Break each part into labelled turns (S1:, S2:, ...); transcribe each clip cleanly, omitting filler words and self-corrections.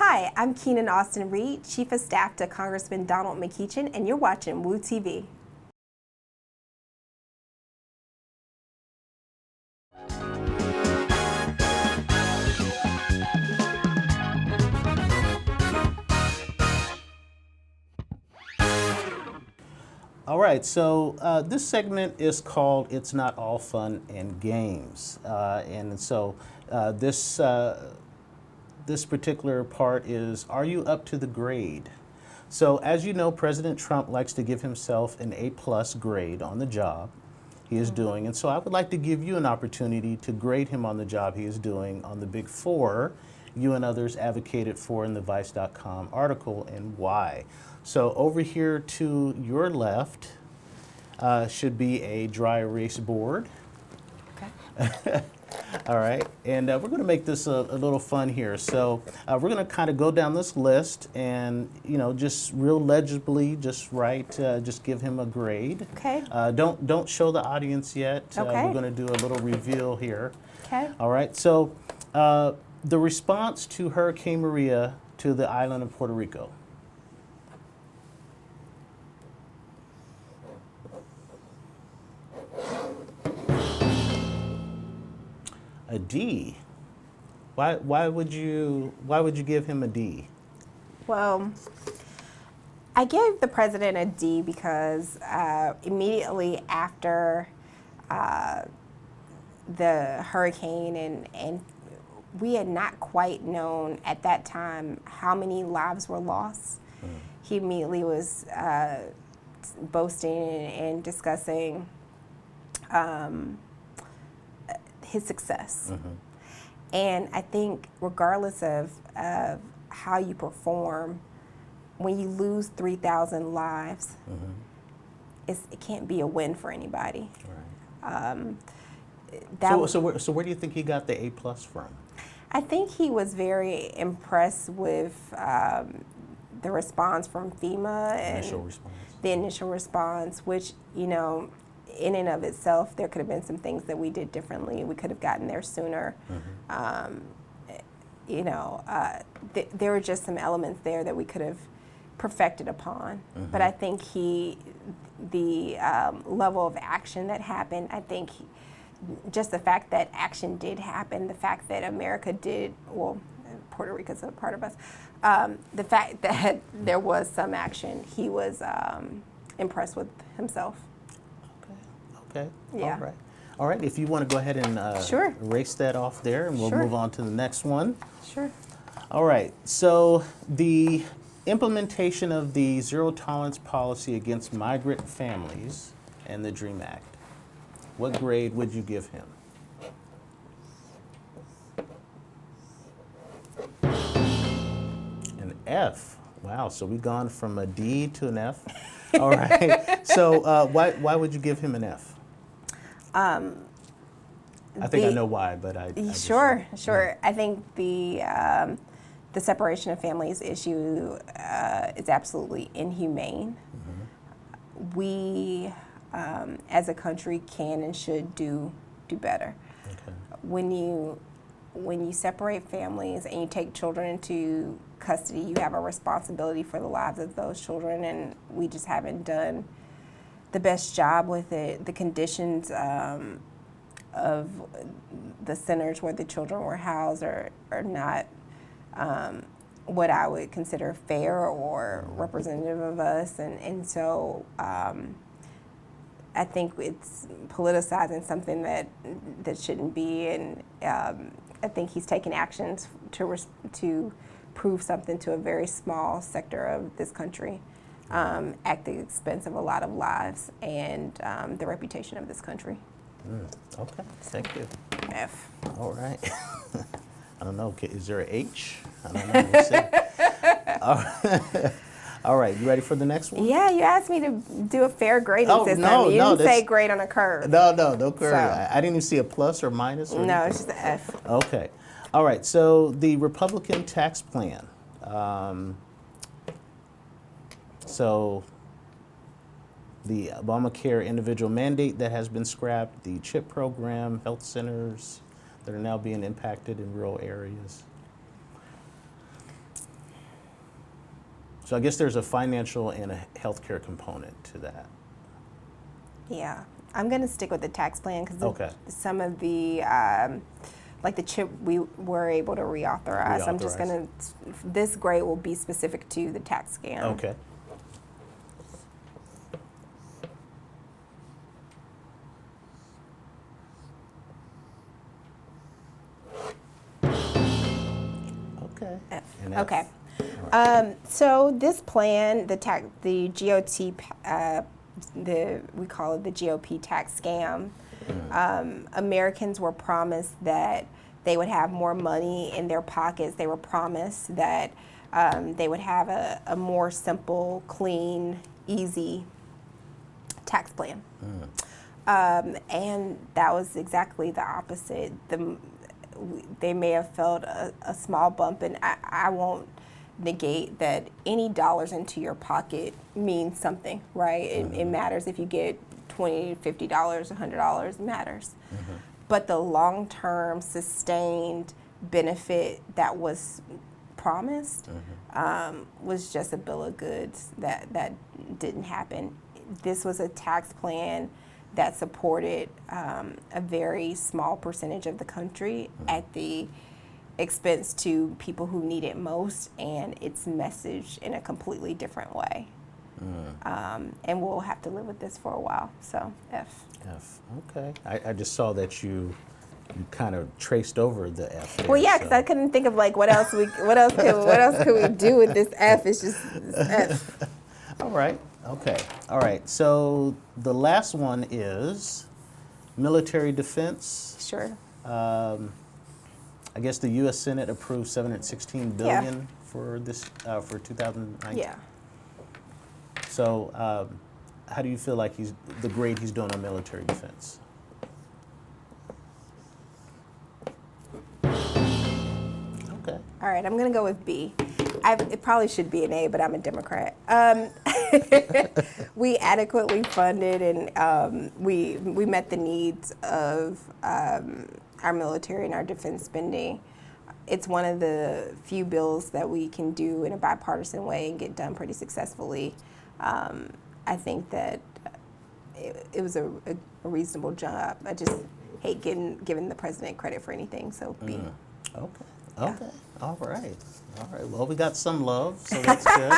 S1: Hi, I'm Keenan Austin Reed, Chief of Staff to Congressman Donald McEachin, and you're watching WOO TV.
S2: All right, so this segment is called It's Not All Fun and Games. This particular part is, are you up to the grade? So as you know, President Trump likes to give himself an A+ grade on the job he is doing. And so I would like to give you an opportunity to grade him on the job he is doing on the Big Four you and others advocated for in the Vice.com article, and why. So over here to your left should be a dry erase board.
S1: Okay.
S2: All right, and we're going to make this a little fun here. So we're going to kind of go down this list and, you know, just real legibly, just write, just give him a grade.
S1: Okay.
S2: Don't show the audience yet.
S1: Okay.
S2: We're going to do a little reveal here.
S1: Okay.
S2: All right, so the response to Hurricane Maria to the island of Puerto Rico. A D. Why would you give him a D?
S1: Well, I gave the president a D because immediately after the hurricane and we had not quite known at that time how many lives were lost. He immediately was boasting and discussing his success. And I think regardless of how you perform, when you lose 3,000 lives, it can't be a win for anybody.
S2: Right. So where do you think he got the A+ from?
S1: I think he was very impressed with the response from FEMA and the initial response, which, you know, in and of itself, there could have been some things that we did differently. We could have gotten there sooner. There were just some elements there that we could have perfected upon. But I think the level of action that happened, I think just the fact that action did happen, the fact that America did, well, Puerto Rico's a part of us, the fact that there was some action, he was impressed with himself.
S2: Okay.
S1: Yeah.
S2: All right. All right. If you want to go ahead and
S1: Sure.
S2: erase that off there, and we'll
S1: Sure.
S2: move on to the next one.
S1: Sure.
S2: All right. So the implementation of the zero tolerance policy against migrant families and the DREAM Act. What grade would you give him? An F. Wow. So we've gone from a D to an F. All right. So why would you give him an F? I think I know why, but
S1: Sure. I think the separation of families issue is absolutely inhumane. We, as a country, can and should do better.
S2: Okay.
S1: When you separate families and you take children into custody, you have a responsibility for the lives of those children, and we just haven't done the best job with it. The conditions of the centers where the children were housed are not what I would consider fair or representative of us, and so I think it's politicizing something that shouldn't be, and I think he's taking actions to prove something to a very small sector of this country, at the expense of a lot of lives and the reputation of this country.
S2: Okay, thank you.
S1: F.
S2: All right. I don't know, is there a H? I don't know, we'll see. All right, you ready for the next one?
S1: Yeah, you asked me to do a fair grading system. You didn't say grade on a curve.
S2: No curve. So, I didn't even see a plus or minus. Or
S1: no, it's just an F.
S2: Okay. All right, so the Republican tax plan. So the Obamacare individual mandate that has been scrapped, the CHIP program, health centers that are now being impacted in rural areas. So I guess there's a financial and a healthcare component to that.
S1: Yeah, I'm gonna stick with the tax plan because
S2: Okay.
S1: some of the like the chip we were able to reauthorize. I'm just gonna, this grade will be specific to the tax scam.
S2: Okay. Okay.
S1: F.
S2: And F.
S1: Okay.
S2: All right.
S1: So this plan, the GOT, we call it the GOP tax scam. Americans were promised that they would have more money in their pockets. They were promised that they would have a more simple, clean, easy tax plan. And that was exactly the opposite. They may have felt a small bump, and I won't negate that any dollars into your pocket means something, right? It matters if you get $20, $50, $100, it matters. But the long-term sustained benefit that was promised was just a bill of goods that didn't happen. This was a tax plan that supported a very small percentage of the country at the expense to people who need it most, and it's messaged in a completely different way. And we'll have to live with this for a while. So F.
S2: F. Okay. I just saw that you kind of traced over the F there,
S1: Well, yeah, because I couldn't think of like what else could we do with this F? It's just F.
S2: All right. Okay. All right. So the last one is military defense.
S1: Sure.
S2: I guess the U.S. Senate approved $716 billion for this for 2019.
S1: Yeah.
S2: So, how do you feel like the grade he's doing on military defense? Okay.
S1: All right, I'm going to go with B. It probably should be an A, but I'm a Democrat. We adequately funded and we met the needs of our military and our defense spending. It's one of the few bills that we can do in a bipartisan way and get done pretty successfully. I think that it was a reasonable job. I just hate giving the president credit for anything, so B.
S2: Okay. Okay. All right. All right. Well, we got some love, so that's good.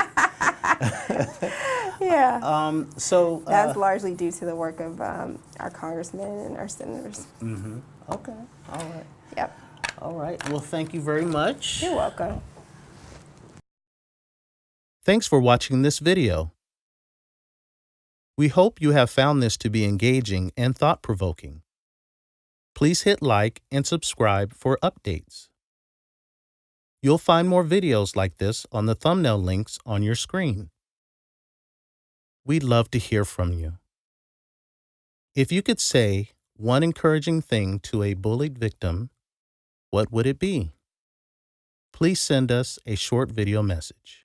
S1: Yeah.
S2: So
S1: That's largely due to the work of our congressmen and our senators.
S2: okay. All right.
S1: Yep.
S2: All right. Well, thank you very much.
S1: You're welcome.
S3: Thanks for watching this video. We hope you have found this to be engaging and thought-provoking. Please hit like and subscribe for updates. You'll find more videos like this on the thumbnail links on your screen. We'd love to hear from you. If you could say one encouraging thing to a bullied victim, what would it be? Please send us a short video message.